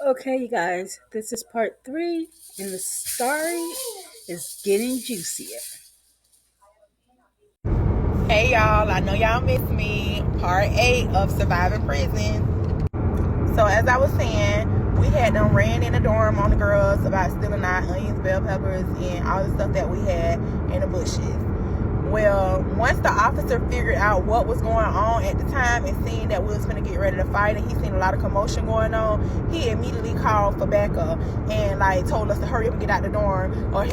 Okay, you guys, this is part 3, and the story is getting juicier. Hey y'all, I know y'all missed me. Part 8 of Surviving Prison. So as I was saying, we had them ran in the dorm on the girls about stealing our onions, bell peppers, and all the stuff that we had in the bushes. Well, once the officer figured out what was going on at the time and seen that we was going to get ready to fight and he seen a lot of commotion going on, he immediately called for backup and told us to hurry up and get out the dorm or we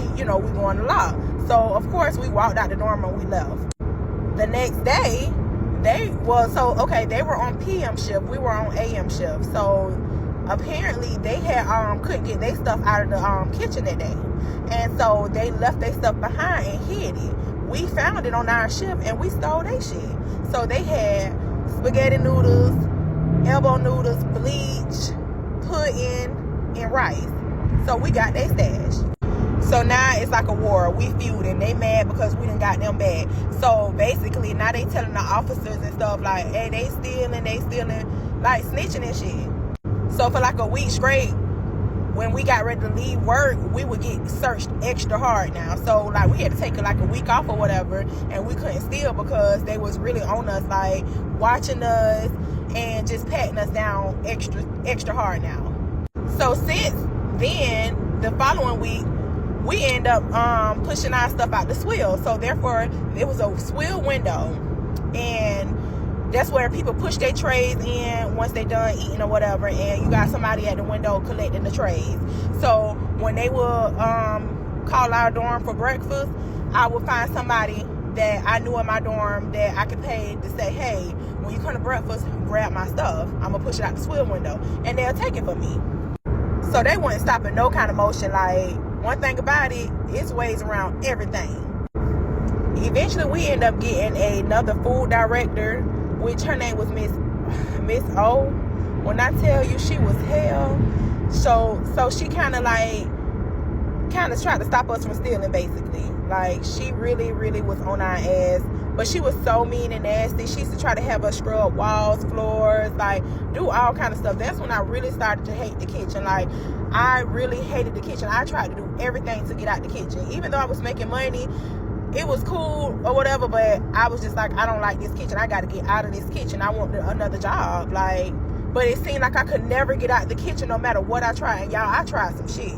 going to lock. So of course we walked out the dorm and we left. The next day, they were on PM shift. We were on AM shift. So apparently they had couldn't get their stuff out of the kitchen that day, and so they left their stuff behind and hid it. We found it on our shift and we stole their shit. So they had spaghetti noodles, elbow noodles, bleach, pudding, and rice. So we got their stash. So now it's like a war. We feuding. They mad because we done got them back. So basically now they telling the officers and stuff like, hey, they stealing, like snitching and shit. So for like a week straight, when we got ready to leave work, we would get searched extra hard now. So like we had to take like a week off or whatever, and we couldn't steal because they was really on us, like watching us and just patting us down extra hard now. So since then, the following week, we end up pushing our stuff out the swill. So therefore, it was a swill window, and that's where people push their trays in once they done eating or whatever, and you got somebody at the window collecting the trays. So when they will call our dorm for breakfast, I would find somebody that I knew in my dorm that I could pay to say, hey, when you come to breakfast, grab my stuff. I'm gonna push it out the swill window, and they'll take it for me. So they weren't stopping no kind of motion. Like, one thing about it, it's ways around everything. Eventually, we end up getting another food director, which her name was Miss O. When I tell you she was hell, so she kind of tried to stop us from stealing, basically. Like, she really, really was on our ass. But she was so mean and nasty. She used to try to have us scrub walls, floors, like do all kind of stuff. That's when I really started to hate the kitchen. Like, I really hated the kitchen. I tried to do everything to get out the kitchen. Even though I was making money, it was cool or whatever, but I was just like, I don't like this kitchen. I got to get out of this kitchen. I want another job. But it seemed like I could never get out the kitchen no matter what I tried. And y'all, I tried some shit.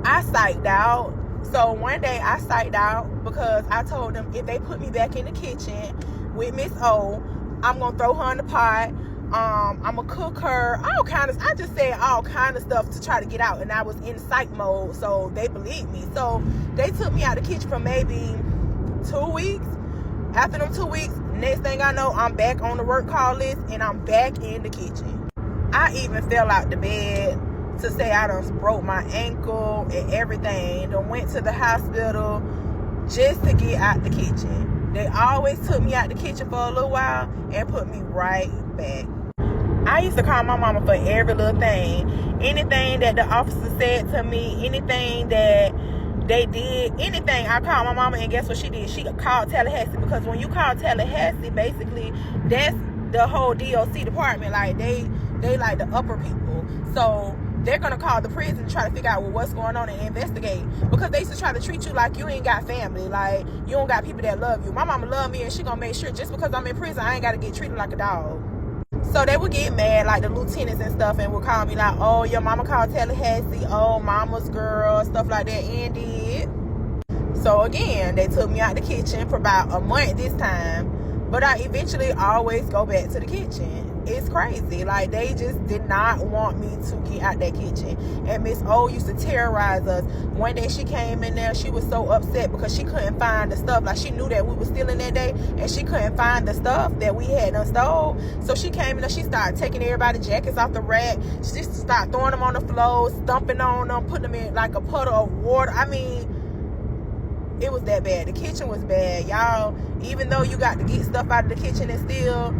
I psyched out. So one day I psyched out because I told them if they put me back in the kitchen with Miss O, I'm going to throw her in the pot. I'm going to cook her. I just said all kind of stuff to try to get out. And I was in psych mode, so they believed me. So they took me out of the kitchen for maybe 2 weeks. After them 2 weeks, next thing I know, I'm back on the work call list and I'm back in the kitchen. I even fell out the bed to say I done broke my ankle and everything. Done went to the hospital just to get out the kitchen. They always took me out the kitchen for a little while and put me right back. I used to call my mama for every little thing. Anything that the officer said to me, anything that they did, anything, I called my mama, and guess what she did? She called Tallahassee, because when you call Tallahassee, basically that's the whole DOC department. Like, they like the upper people. So they're gonna call the prison and try to figure out what's going on and investigate, because they used to try to treat you like you ain't got family, like you don't got people that love you. My mama love me, and she gonna make sure just because I'm in prison, I ain't gotta get treated like a dog. So they would get mad, like the lieutenants and stuff, and would call me like, oh, your mama called Tallahassee, oh, mama's girl, stuff like that, and did. So again, they took me out the kitchen for about a month this time, but I eventually always go back to the kitchen. It's crazy. Like, they just did not want me to get out that kitchen. And Miss O used to terrorize us. One day she came in there, she was so upset because she couldn't find the stuff. Like, she knew that we were stealing that day, and she couldn't find the stuff that we had done stole. So she came in there, she started taking everybody's jackets off the rack. She just started throwing them on the floor, stomping on them, putting them in like a puddle of water. I mean, it was that bad. The kitchen was bad, y'all. Even though you got to get stuff out of the kitchen and steal,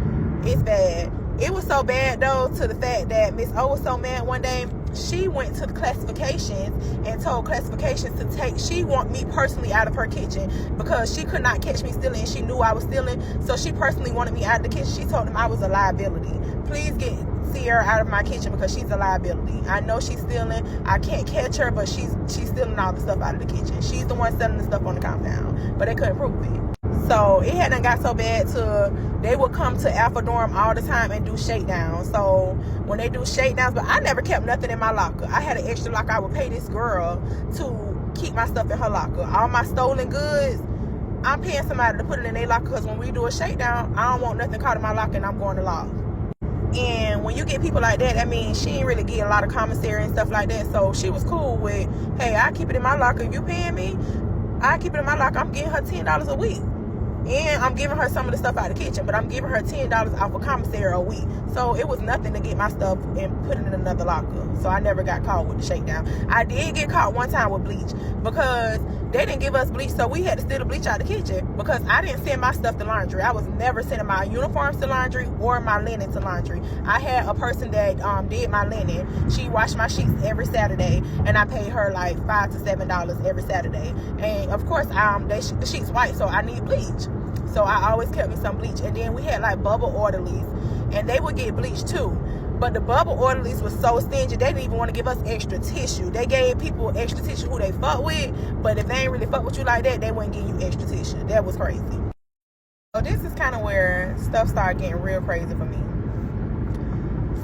it's bad. It was so bad though, to the fact that Miss O was so mad one day. She went to the classifications and told classifications to take, she want me personally out of her kitchen because she could not catch me stealing and she knew I was stealing. So she personally wanted me out of the kitchen. She told them I was a liability. Please get Cierra out of my kitchen because she's a liability. I know she's stealing. I can't catch her, but she's stealing all the stuff out of the kitchen. She's the one selling the stuff on the compound, but they couldn't prove it. So it hadn't got so bad to they would come to Alpha Dorm all the time and do shakedowns. So when they do shakedowns, but I never kept nothing in my locker. I had an extra locker. I would pay this girl to keep my stuff in her locker. All my stolen goods, I'm paying somebody to put it in their locker because when we do a shakedown, I don't want nothing caught in my locker and I'm going to law. And when you get people like that, that means she ain't really get a lot of commissary and stuff like that. So she was cool with, hey, I keep it in my locker. If you paying me, I keep it in my locker. I'm getting her $10 a week. And I'm giving her some of the stuff out of the kitchen, but I'm giving her $10 off of commissary a week. So it was nothing to get my stuff and put it in another locker. So I never got caught with the shakedown. I did get caught one time with bleach because they didn't give us bleach, so we had to steal the bleach out of the kitchen because I didn't send my stuff to laundry. I was never sending my uniforms to laundry or my linen to laundry. I had a person that did my linen. She washed my sheets every Saturday, and I paid her like $5 to $7 every Saturday. And of course, the sheets white, so I need bleach. So I always kept me some bleach. And then we had like bubble orderlies, and they would get bleach too. But the bubble orderlies was so stingy, they didn't even want to give us extra tissue. They gave people extra tissue who they fuck with, but if they ain't really fuck with you like that, they wouldn't give you extra tissue. That was crazy. So this is kind of where stuff started getting real crazy for me.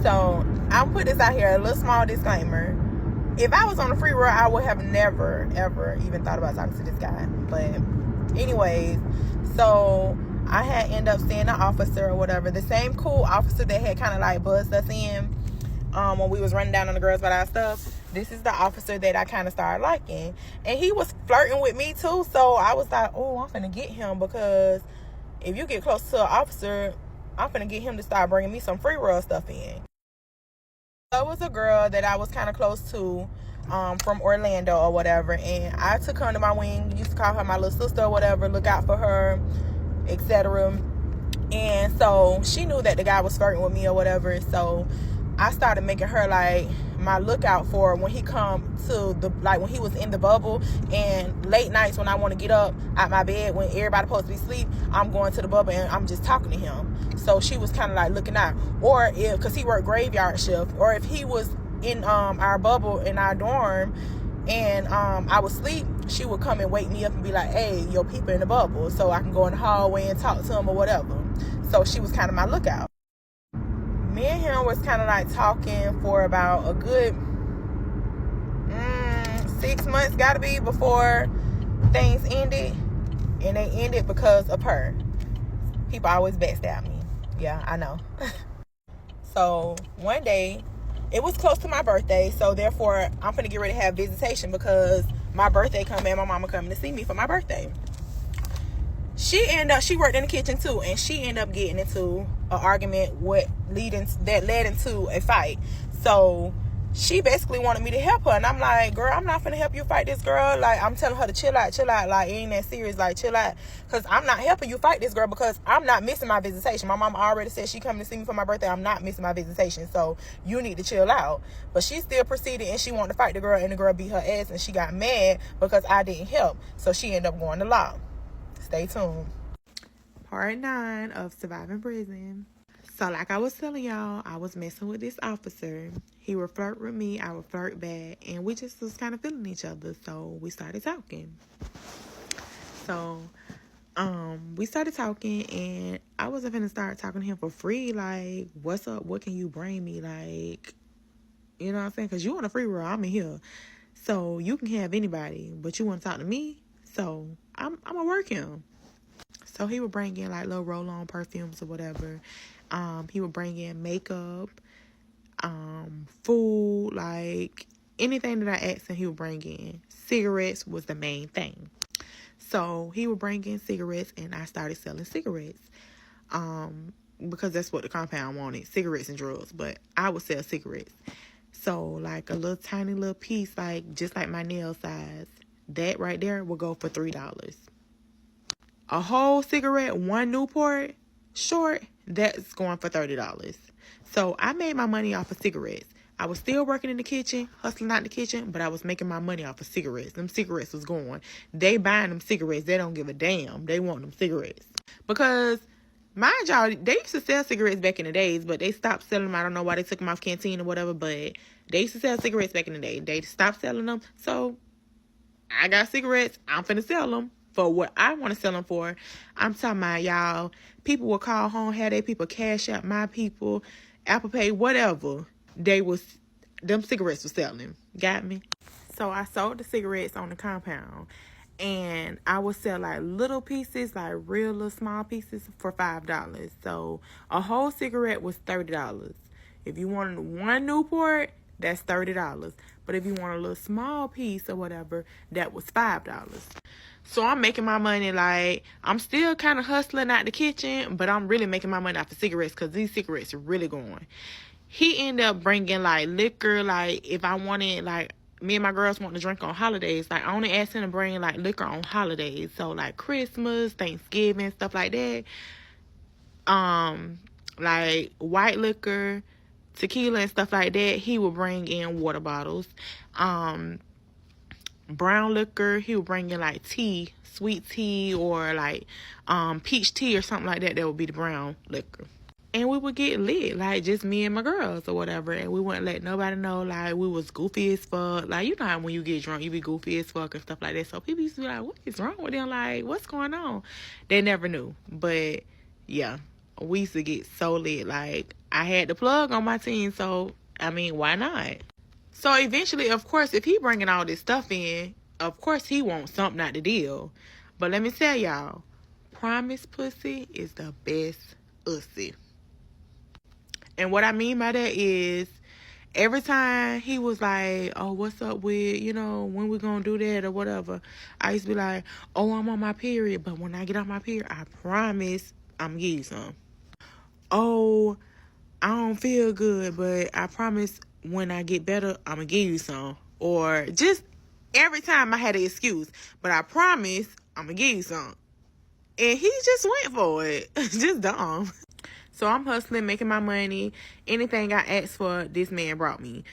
So I'm put this out here, a little small disclaimer. If I was on the free road, I would have never, ever even thought about talking to this guy. But anyways, so I had ended up seeing an officer or whatever, the same cool officer that had kind of like buzzed us in when we was running down on the girls about our stuff. This is the officer that I kind of started liking, and he was flirting with me too. So I was like, oh, I'm finna get him, because if you get close to an officer, I'm finna get him to start bringing me some free roll stuff in. There was a girl that I was kind of close to from Orlando or whatever, and I took her under my wing, used to call her my little sister or whatever, look out for her, etc. And so she knew that the guy was flirting with me or whatever, so I started making her like my lookout for when he come to the, like when he was in the bubble, and late nights when I want to get up out my bed when everybody supposed to be asleep, I'm going to the bubble and I'm just talking to him. So she was kind of like looking out, or if, because he worked graveyard shift, or if he was in our bubble in our dorm and I was asleep, she would come and wake me up and be like, hey, your people in the bubble, so I can go in the hallway and talk to him or whatever. So she was kind of my lookout. Me and him was kind of like talking for about a good 6 months, gotta be, before things ended. And they ended because of her. People always backstab me. Yeah, I know. So one day, it was close to my birthday, so therefore I'm finna get ready to have visitation because my birthday coming and my mama coming to see me for my birthday. She worked in the kitchen too, and she ended up getting into an argument that led into a fight. So she basically wanted me to help her, and I'm like, girl, I'm not finna help you fight this girl. Like, I'm telling her to chill out, like, it ain't that serious, like, chill out, because I'm not helping you fight this girl, because I'm not missing my visitation. My mom already said she coming to see me for my birthday. I'm not missing my visitation, so you need to chill out. But she still proceeded, and she wanted to fight the girl, and the girl beat her ass, and she got mad because I didn't help, so she ended up going to law. Stay tuned. Part 9 of Surviving Prison. So like I was telling y'all, I was messing with this officer. He would flirt with me, I would flirt back, and we just was kind of feeling each other. So we started talking. So we started talking, and I wasn't finna start talking to him for free. Like, what's up? What can you bring me? Like, you know what I'm saying? Because you on a free roll, I'm in here. So you can have anybody, but you want to talk to me? So I'm gonna work him. So he would bring in like little roll-on perfumes or whatever. He would bring in makeup, food, like anything that I asked him, he would bring in. Cigarettes was the main thing. So he would bring in cigarettes, and I started selling cigarettes. Because that's what the compound wanted, cigarettes and drugs. But I would sell cigarettes. So like a little tiny little piece, like just like my nail size, that right there will go for $3. A whole cigarette, one Newport short, that's going for $30. So I made my money off of cigarettes. I was still working in the kitchen, hustling out the kitchen, but I was making my money off of cigarettes. Them cigarettes was going. They buying them cigarettes. They don't give a damn. They want them cigarettes. Because, mind y'all, they used to sell cigarettes back in the days, but they stopped selling them. I don't know why they took them off canteen or whatever, but they used to sell cigarettes back in the day. They stopped selling them. So I got cigarettes. I'm finna sell them for what I want to sell them for. I'm talking about, y'all, people will call home, have their people cash out my people, Apple Pay, whatever. Them cigarettes was selling. Got me? So I sold the cigarettes on the compound. And I would sell like little pieces, like real little small pieces for $5. So a whole cigarette was $30. If you wanted one Newport, that's $30. But if you want a little small piece or whatever, that was $5. So I'm making my money, like, I'm still kind of hustling out the kitchen, but I'm really making my money off of cigarettes because these cigarettes are really going. He ended up bringing, like, liquor, like, if I wanted, like, me and my girls want to drink on holidays. Like, I only asked him to bring, like, liquor on holidays. So, like, Christmas, Thanksgiving, stuff like that. Like, white liquor, tequila, and stuff like that. He would bring in water bottles. Brown liquor, he would bring in, like, tea, sweet tea, or, like, peach tea or something like that. That would be the brown liquor. And we would get lit, like, just me and my girls or whatever. And we wouldn't let nobody know, like, we was goofy as fuck. Like, you know how when you get drunk, you be goofy as fuck and stuff like that. So people used to be like, what is wrong with them? Like, what's going on? They never knew. But, yeah, we used to get so lit. Like, I had the plug on my team, so, I mean, why not? So, eventually, of course, if he bringing all this stuff in, of course, he wants something out the deal. But let me tell y'all, promise pussy is the best pussy. And what I mean by that is, every time he was like, oh, what's up with, you know, when we gonna do that or whatever, I used to be like, oh, I'm on my period. But when I get on my period, I promise I'm gonna give you some. Oh, I don't feel good, but I promise when I get better, I'm gonna give you some. Or just every time I had an excuse, but I promise I'm gonna give you some. And he just went for it. Just dumb. So I'm hustling, making my money. Anything I asked for, this man brought me.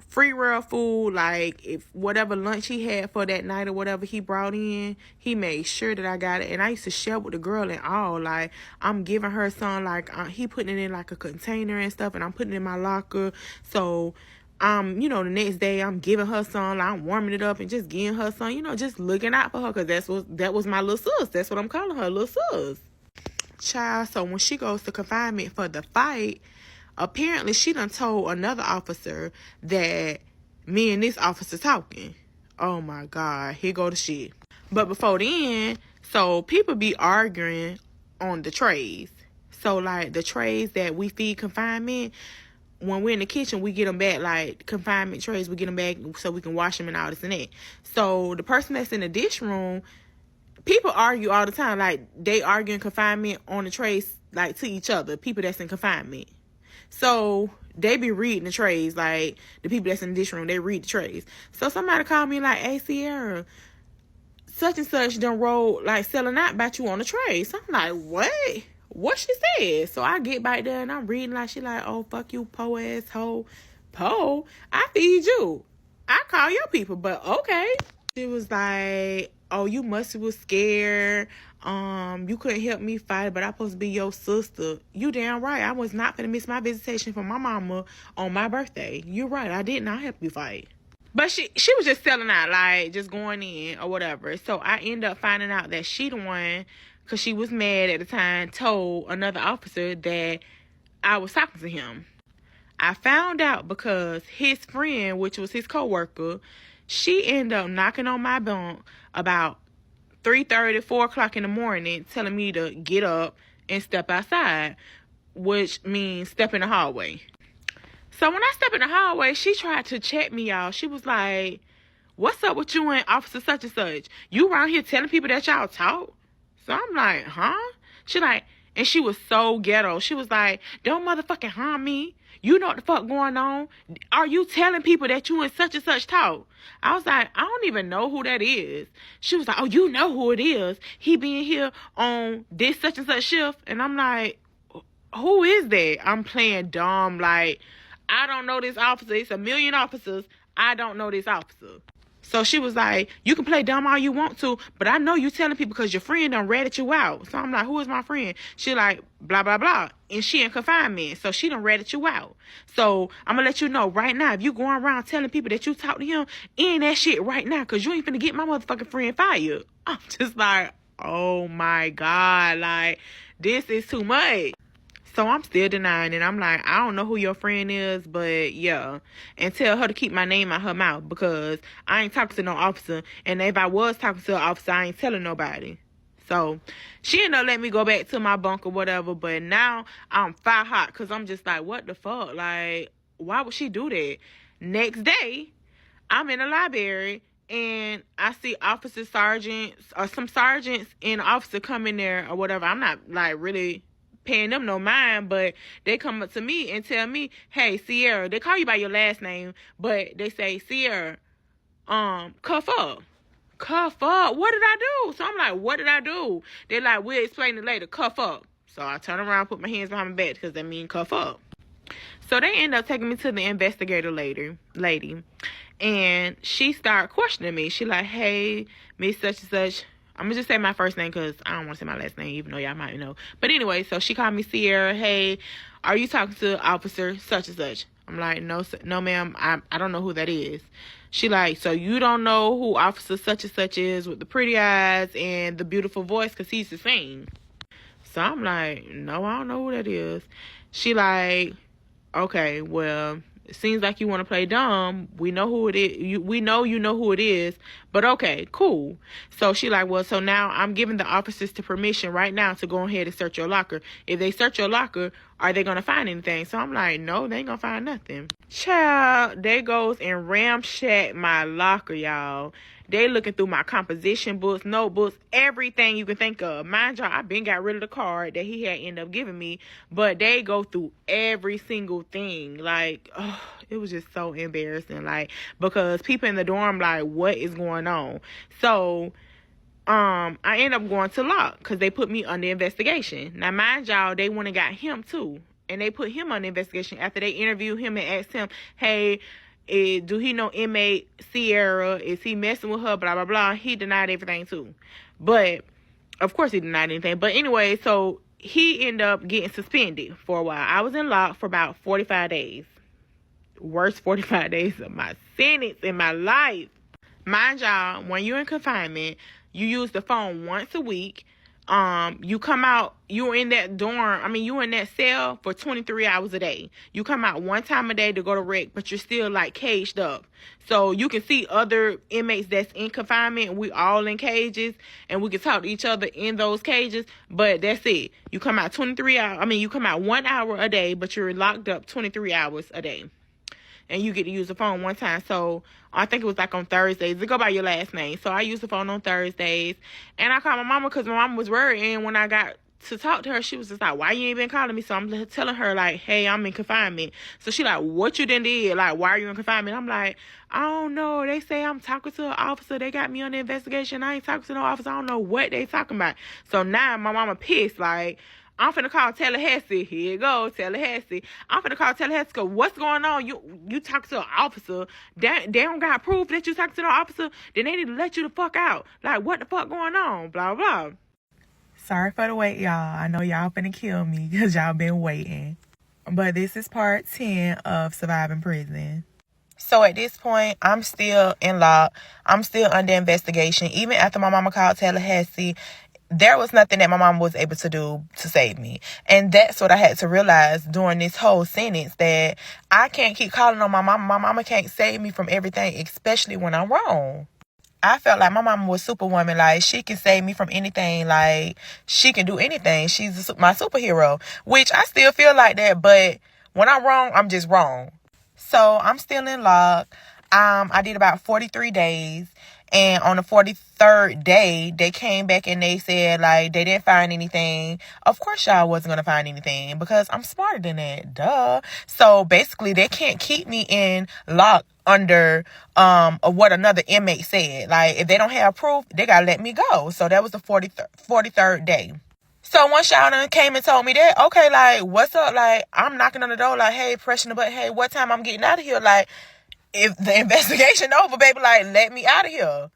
Free real food, like if whatever lunch he had for that night or whatever he brought in, he made sure that I got it. And I used to share with the girl and all. Like, I'm giving her some, like, he putting it in like a container and stuff, and I'm putting it in my locker. So, you know, the next day I'm giving her some, like, I'm warming it up and just giving her some, you know, just looking out for her, because that was my little sis. That's what I'm calling her, little sis. Child, so when she goes to confinement for the fight, apparently she done told another officer that me and this officer talking. Oh my God, here go the shit. But before then, so people be arguing on the trays. So like the trays that we feed confinement, when we're in the kitchen, we get them back, like confinement trays, we get them back so we can wash them and all this and that. So the person that's in the dish room, people argue all the time, like they argue in confinement on the trays, like to each other, people that's in confinement. So they be reading the trays, like the people that's in the dish room, they read the trays. So somebody called me like, hey, Cierra, such and such done rolled, like, selling out about you on the tray. So I'm like, what? What she said? So I get back there and I'm reading, like, she like, oh, fuck you, po ass hoe. Po? I feed you. I call your people, but okay. She was like, oh, you must was scared. You couldn't help me fight, but I'm supposed to be your sister. You damn right. I was not gonna miss my visitation from my mama on my birthday. You're right. I did not help you fight. But she was just selling out, like, just going in or whatever. So I end up finding out that she the one, because she was mad at the time, told another officer that I was talking to him. I found out because his friend, which was his coworker, she ended up knocking on my bunk about 3:30, 4 o'clock in the morning, telling me to get up and step outside, which means step in the hallway. So when I step in the hallway, she tried to check me, y'all. She was like, what's up with you and officer such and such? You around here telling people that y'all talk? So I'm like, huh? She like, and she was so ghetto. She was like, don't motherfucking harm me. You know what the fuck going on? Are you telling people that you and such talk? I was like, I don't even know who that is. She was like, oh, you know who it is. He being here on this such and such shift. And I'm like, who is that? I'm playing dumb. Like, I don't know this officer. It's a million officers. I don't know this officer. So she was like, you can play dumb all you want to, but I know you telling people because your friend done ratted you out. So I'm like, who is my friend? She like, blah, blah, blah. And she in confinement. So she done ratted you out. So I'm going to let you know right now, if you going around telling people that you talk to him, end that shit right now because you ain't finna get my motherfucking friend fired. I'm just like, oh my God. Like, this is too much. So I'm still denying it. I'm like, I don't know who your friend is, but yeah. And tell her to keep my name out her mouth because I ain't talking to no officer. And if I was talking to an officer, I ain't telling nobody. So she ended up letting me go back to my bunk or whatever. But now I'm fire hot because I'm just like, what the fuck? Like, why would she do that? Next day, I'm in the library and I see sergeants, or some sergeants and officer come in there or whatever. I'm not like really paying them no mind, but they come up to me and tell me, hey, Cierra, they call you by your last name, but they say, Cierra, cuff up. Cuff up. What did I do? So I'm like, what did I do? They're like, we'll explain it later. Cuff up. So I turn around, put my hands behind my back because that means cuff up. So they end up taking me to the investigator lady. And she started questioning me. She like, hey, Miss such and such. I'm going to just say my first name because I don't want to say my last name, even though y'all might know. But anyway, so she called me Cierra. Hey, are you talking to officer such and such? I'm like, no, ma'am. I don't know who that is. She like, so you don't know who officer such and such is with the pretty eyes and the beautiful voice because he's the same. So I'm like, no, I don't know who that is. She like, okay, well, it seems like you want to play dumb. We know who it is. We know you know who it is. But okay, cool. So she like, well, so now I'm giving the officers to permission right now to go ahead and search your locker. If they search your locker, are they going to find anything? So I'm like, no, they ain't going to find nothing. Child, they goes and ramshack my locker, y'all. They looking through my composition books, notebooks, everything you can think of. Mind y'all, I been got rid of the card that he had ended up giving me, but they go through every single thing. Like, oh, it was just so embarrassing. Like, because people in the dorm like, what is going on? So, I end up going to lock because they put me under investigation. Now, mind y'all, they went and got him too, and they put him under investigation after they interviewed him and asked him, hey, do he know inmate Cierra? Is he messing with her? Blah, blah, blah. He denied everything too. But, of course he denied anything. But anyway, so he ended up getting suspended for a while. I was in lock for about 45 days. Worst 45 days of my sentence in my life. Mind y'all, when you're in confinement, you use the phone once a week. You come out, you're in that dorm, you in that cell for 23 hours a day. You come out one time a day to go to rec, but you're still like caged up. So you can see other inmates that's in confinement. We all in cages and we can talk to each other in those cages, but that's it. You come out 23 hours, you come out 1 hour a day, but you're locked up 23 hours a day. And you get to use the phone one time. So I think it was like on Thursdays. It go by your last name. So I used the phone on Thursdays. And I called my mama because my mama was worried. And when I got to talk to her, she was just like, why you ain't been calling me? So I'm telling her like, hey, I'm in confinement. So she like, what you done did? Like, why are you in confinement? I'm like, I don't know. They say I'm talking to an officer. They got me on the investigation. I ain't talking to no officer. I don't know what they talking about. So now my mama pissed like, I'm finna call Tallahassee. Here you go, Tallahassee. I'm finna call Tallahassee because what's going on? You talk to an officer. They don't got proof that you talk to the officer. Then they need to let you the fuck out. Like, what the fuck going on? Blah, blah. Sorry for the wait, y'all. I know y'all finna kill me because y'all been waiting. But this is part 10 of Surviving Prison. So at this point, I'm still in lock. I'm still under investigation. Even after my mama called Tallahassee, there was nothing that my mom was able to do to save me. And that's what I had to realize during this whole sentence, that I can't keep calling on my mama. My mama can't save me from everything, especially when I'm wrong. I felt like my mama was superwoman. Like, she can save me from anything. Like, she can do anything. She's my superhero, which I still feel like that. But when I'm wrong, I'm just wrong. So I'm still in lock. I did about 43 days. And on the 43rd day, they came back and they said, like, they didn't find anything. Of course y'all wasn't going to find anything because I'm smarter than that. Duh. So basically, they can't keep me in lock under what another inmate said. Like, if they don't have proof, they got to let me go. So that was the 43rd day. So once y'all done came and told me that, okay, like, what's up? Like, I'm knocking on the door, like, hey, pressing the button, hey, what time I'm getting out of here? Like, if the investigation over, baby, like, let me out of here.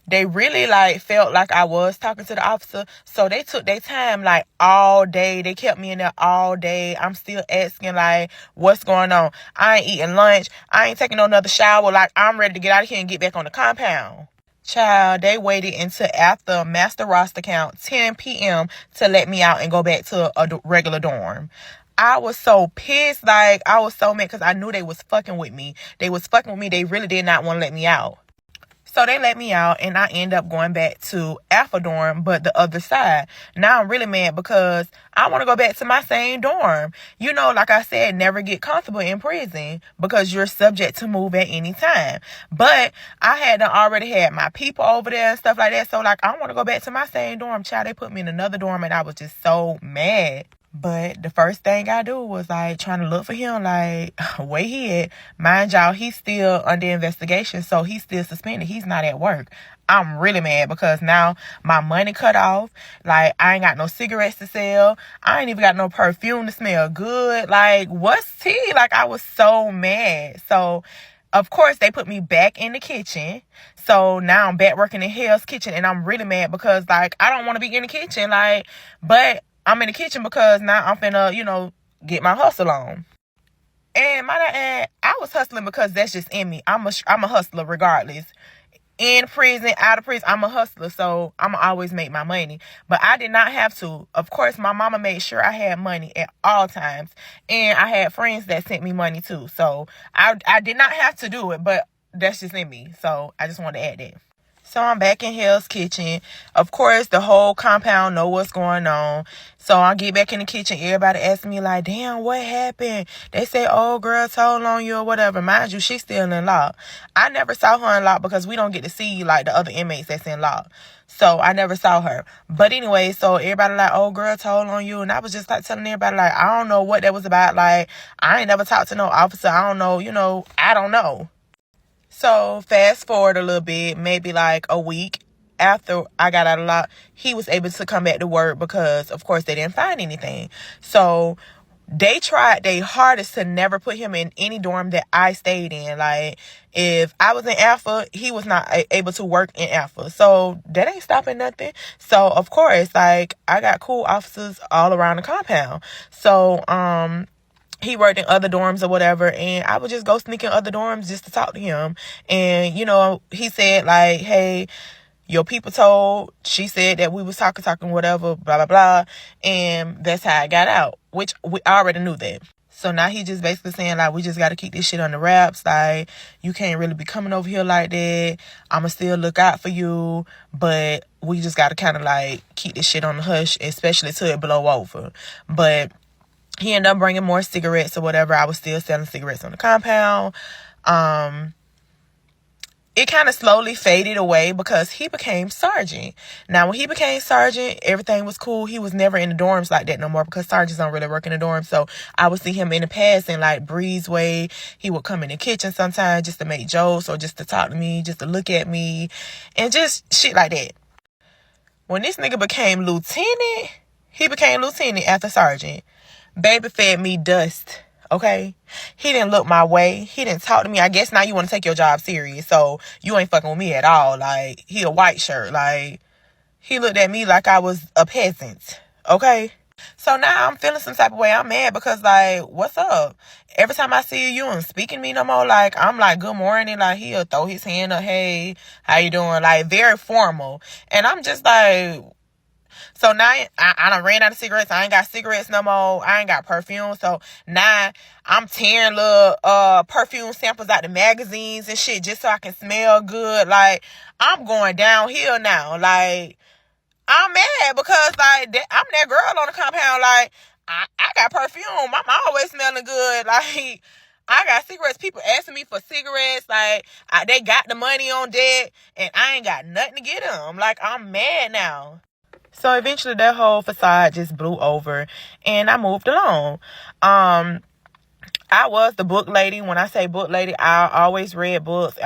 They really, like, felt like I was talking to the officer. So they took their time, like, all day. They kept me in there all day. I'm still asking, like, what's going on? I ain't eating lunch. I ain't taking no another shower. Like, I'm ready to get out of here and get back on the compound. Child, they waited until after master roster count, 10 p.m. to let me out and go back to a regular dorm. I was so pissed. Like, I was so mad because I knew they was fucking with me. They was fucking with me. They really did not want to let me out. So they let me out, and I end up going back to Alpha dorm, but the other side. Now I'm really mad because I want to go back to my same dorm. You know, like I said, never get comfortable in prison because you're subject to move at any time. But I had already had my people over there and stuff like that. So, like, I want to go back to my same dorm. Child, they put me in another dorm, and I was just so mad. But the first thing I do was, like, trying to look for him, like, where he at. Mind y'all, he's still under investigation, so he's still suspended. He's not at work. I'm really mad because now my money cut off. Like, I ain't got no cigarettes to sell. I ain't even got no perfume to smell good. Like, what's tea? Like, I was so mad. So, of course, they put me back in the kitchen. So now I'm back working in Hell's Kitchen, and I'm really mad because, like, I don't want to be in the kitchen. Like, but I'm in the kitchen because now I'm finna, get my hustle on. And might I add, I was hustling because that's just in me. I'm a hustler regardless. In prison, out of prison, I'm a hustler, so I'm going to always make my money. But I did not have to. Of course, my mama made sure I had money at all times. And I had friends that sent me money too. So I did not have to do it, but that's just in me. So I just wanted to add that. So I'm back in Hell's Kitchen. Of course, the whole compound know what's going on. So I get back in the kitchen. Everybody asks me, like, damn, what happened? They say, oh, girl told on you or whatever. Mind you, she's still in lock. I never saw her in lock because we don't get to see, like, the other inmates that's in lock. So I never saw her. But anyway, so everybody like, oh, girl told on you. And I was just, like, telling everybody, like, I don't know what that was about. Like, I ain't never talked to no officer. I don't know, I don't know. So fast forward a little bit, maybe like a week after I got out of lock, he was able to come back to work because, of course, they didn't find anything. So they tried their hardest to never put him in any dorm that I stayed in. Like, if I was in Alpha, he was not able to work in Alpha. So that ain't stopping nothing. So, of course, like, I got cool officers all around the compound. So, he worked in other dorms or whatever, and I would just go sneak in other dorms just to talk to him. And, he said, like, hey, your people she said that we was talking, whatever, blah, blah, blah. And that's how I got out, which we already knew that. So now he just basically saying, like, we just got to keep this shit on the wraps. Like, you can't really be coming over here like that. I'ma still look out for you, but we just got to kind of, like, keep this shit on the hush, especially till it blow over. But he ended up bringing more cigarettes or whatever. I was still selling cigarettes on the compound. It kind of slowly faded away because he became sergeant. Now, when he became sergeant, everything was cool. He was never in the dorms like that no more because sergeants don't really work in the dorms. So I would see him in the passing, like breezeway. He would come in the kitchen sometimes just to make jokes or just to talk to me, just to look at me, and just shit like that. When this nigga became lieutenant, he became lieutenant after sergeant. Baby fed me dust, okay? He didn't look my way. He didn't talk to me. I guess now you want to take your job serious, so you ain't fucking with me at all. Like, he a white shirt. Like, he looked at me like I was a peasant, okay? So now I'm feeling some type of way. I'm mad because, like, what's up? Every time I see you, you don't speaking to me no more. Like, I'm like, good morning. Like, he'll throw his hand up, hey, how you doing? Like, very formal. And I'm just like... So now I done ran out of cigarettes. I ain't got cigarettes no more. I ain't got perfume. So now I'm tearing little perfume samples out the magazines and shit just so I can smell good. Like, I'm going downhill now. Like, I'm mad because, like, I'm that girl on the compound. Like, I got perfume. I'm always smelling good. Like, I got cigarettes. People asking me for cigarettes. Like, they got the money on deck and I ain't got nothing to get them. Like, I'm mad now. So eventually that whole facade just blew over and I moved along. I was the book lady. When I say book lady, I always read books.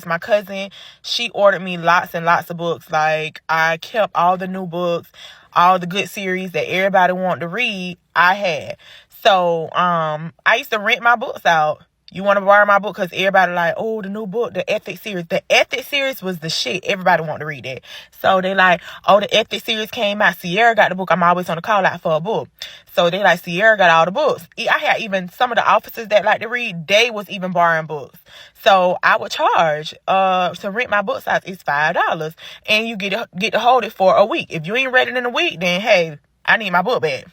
My cousin, she ordered me lots and lots of books. Like, I kept all the new books. all the good series that everybody wanted to read, I had. So I used to rent my books out. You want to borrow my book? Because everybody like, oh, the new book, the ethics series. The ethics series was the shit. Everybody wanted to read that. So they like, oh, the ethics series came out. Cierra got the book. I'm always on the call out for a book. So they like, Cierra got all the books. I had even some of the officers that like to read, they was even borrowing books. So I would charge to rent my book size is $5. And you get to hold it for a week. If you ain't read it in a week, then hey, I need my book back.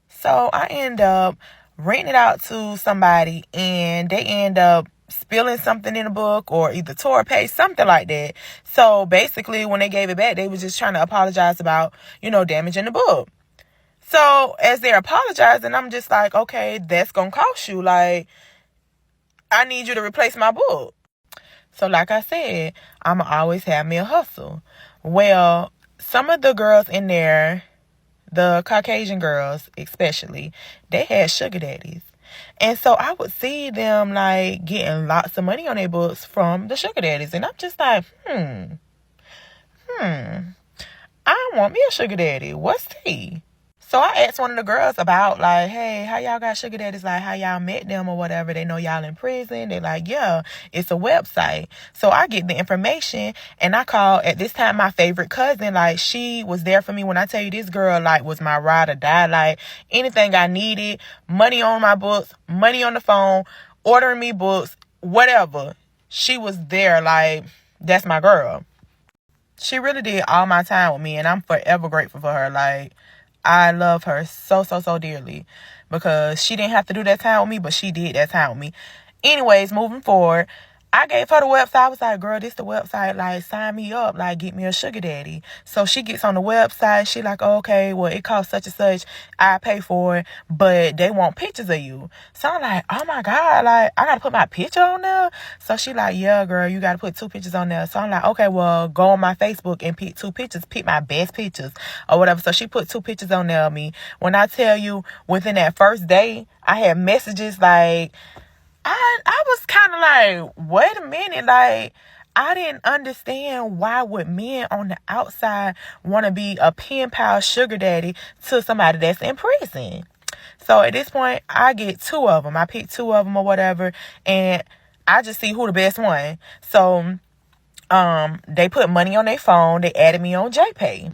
So I end up renting it out to somebody, and they end up spilling something in the book or either tore a page, something like that. So basically, when they gave it back, they was just trying to apologize about, damaging the book. So as they're apologizing, I'm just like, okay, that's going to cost you. Like, I need you to replace my book. So like I said, I'm going to always have me a hustle. Well, some of the girls in there, the Caucasian girls especially, they had sugar daddies. And so I would see them like getting lots of money on their books from the sugar daddies. And I'm just like, I want me a sugar daddy. What's tea? So I asked one of the girls about like, hey, how y'all got sugar daddies? Like, how y'all met them or whatever. They know y'all in prison. They like, yeah, it's a website. So I get the information and I call at this time my favorite cousin. Like, she was there for me. When I tell you, this girl like was my ride or die. Like, anything I needed, money on my books, money on the phone, ordering me books, whatever. She was there. Like, that's my girl. She really did all my time with me, and I'm forever grateful for her. Like, I love her so, so, so dearly because she didn't have to do that time with me, but she did that time with me. Anyways, moving forward, I gave her the website. I was like, girl, this the website. Like, sign me up. Like, get me a sugar daddy. So she gets on the website. She like, oh, okay, well, it costs such and such. I pay for it, but they want pictures of you. So I'm like, oh, my God. Like, I got to put my picture on there? So she like, yeah, girl, you got to put 2 pictures on there. So I'm like, okay, well, go on my Facebook and pick 2 pictures. Pick my best pictures or whatever. So she put 2 pictures on there of me. When I tell you, within that first day, I had messages like, I was kind of like, wait a minute, like, I didn't understand why would men on the outside want to be a pen pal sugar daddy to somebody that's in prison. So at this point, I get 2 of them. I pick 2 of them or whatever, and I just see who the best one. So they put money on their phone. They added me on JPay.